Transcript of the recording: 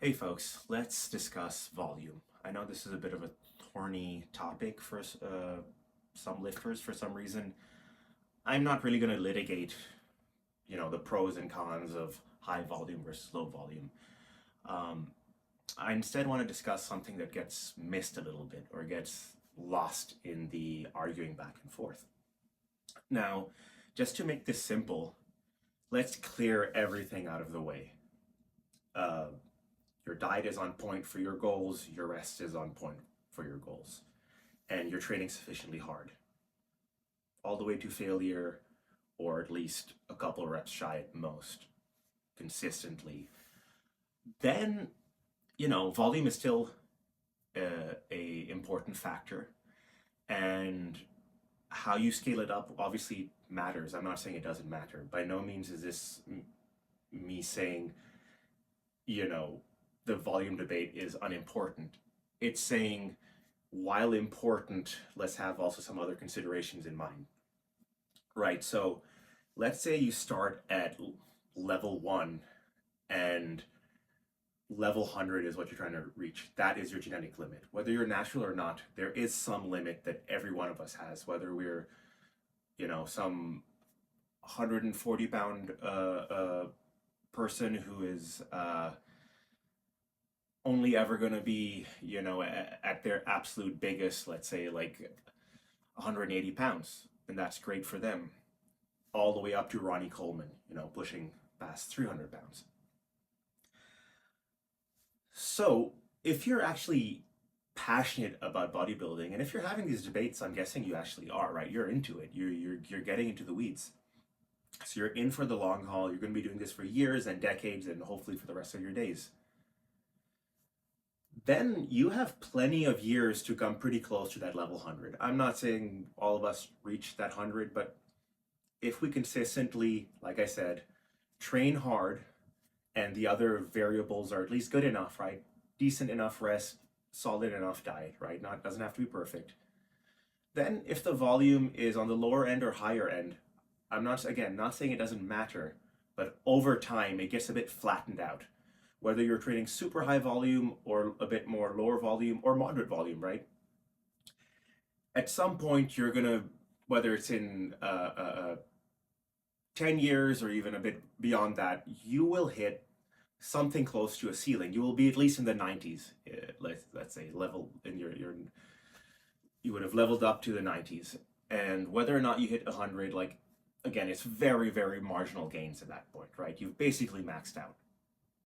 Hey folks, let's discuss volume. I know this is a bit of a thorny topic for some lifters for some reason. I'm not really going to litigate, the pros and cons of high volume versus low volume. Um, I instead want to discuss something that gets missed a little bit or gets lost in the arguing back and forth. Now, just to make this simple, let's clear everything out of the way. Uh, Your diet is on point for your goals, your rest is on point for your goals, and you're training sufficiently hard, all the way to failure, or at least a couple reps shy at most, consistently. Then, volume is still a important factor, and how you scale it up obviously matters. I'm not saying it doesn't matter. By no means is this me saying, you know, the volume debate is unimportant. It's saying, while important, let's have also some other considerations in mind. Right, so let's say you start at level 1 and level 100 is what you're trying to reach. That is your genetic limit. Whether you're natural or not, there is some limit that every one of us has, whether we're, some 140 pound person who is only ever going to be, at their absolute biggest, let's say like 180 pounds, and that's great for them, all the way up to Ronnie Coleman, pushing past 300 pounds. So if you're actually passionate about bodybuilding, and if you're having these debates, I'm guessing you actually are, right? You're into it. You're getting into the weeds. So you're in for the long haul. You're going to be doing this for years and decades, and hopefully for the rest of your days. Then you have plenty of years to come pretty close to that level 100. I'm not saying all of us reach that 100, but if we consistently, like I said, train hard and the other variables are at least good enough, right? Decent enough rest, solid enough diet, right? Doesn't have to be perfect. Then if the volume is on the lower end or higher end, I'm not saying it doesn't matter, but over time it gets a bit flattened out. Whether you're training super high volume or a bit more lower volume or moderate volume, right? At some point you're gonna, whether it's in 10 years or even a bit beyond that, you will hit something close to a ceiling. You will be at least in the 90s. Let's say level in you would have leveled up to the 90s, and whether or not you hit 100, like, again, it's very, very marginal gains at that point, right? You've basically maxed out.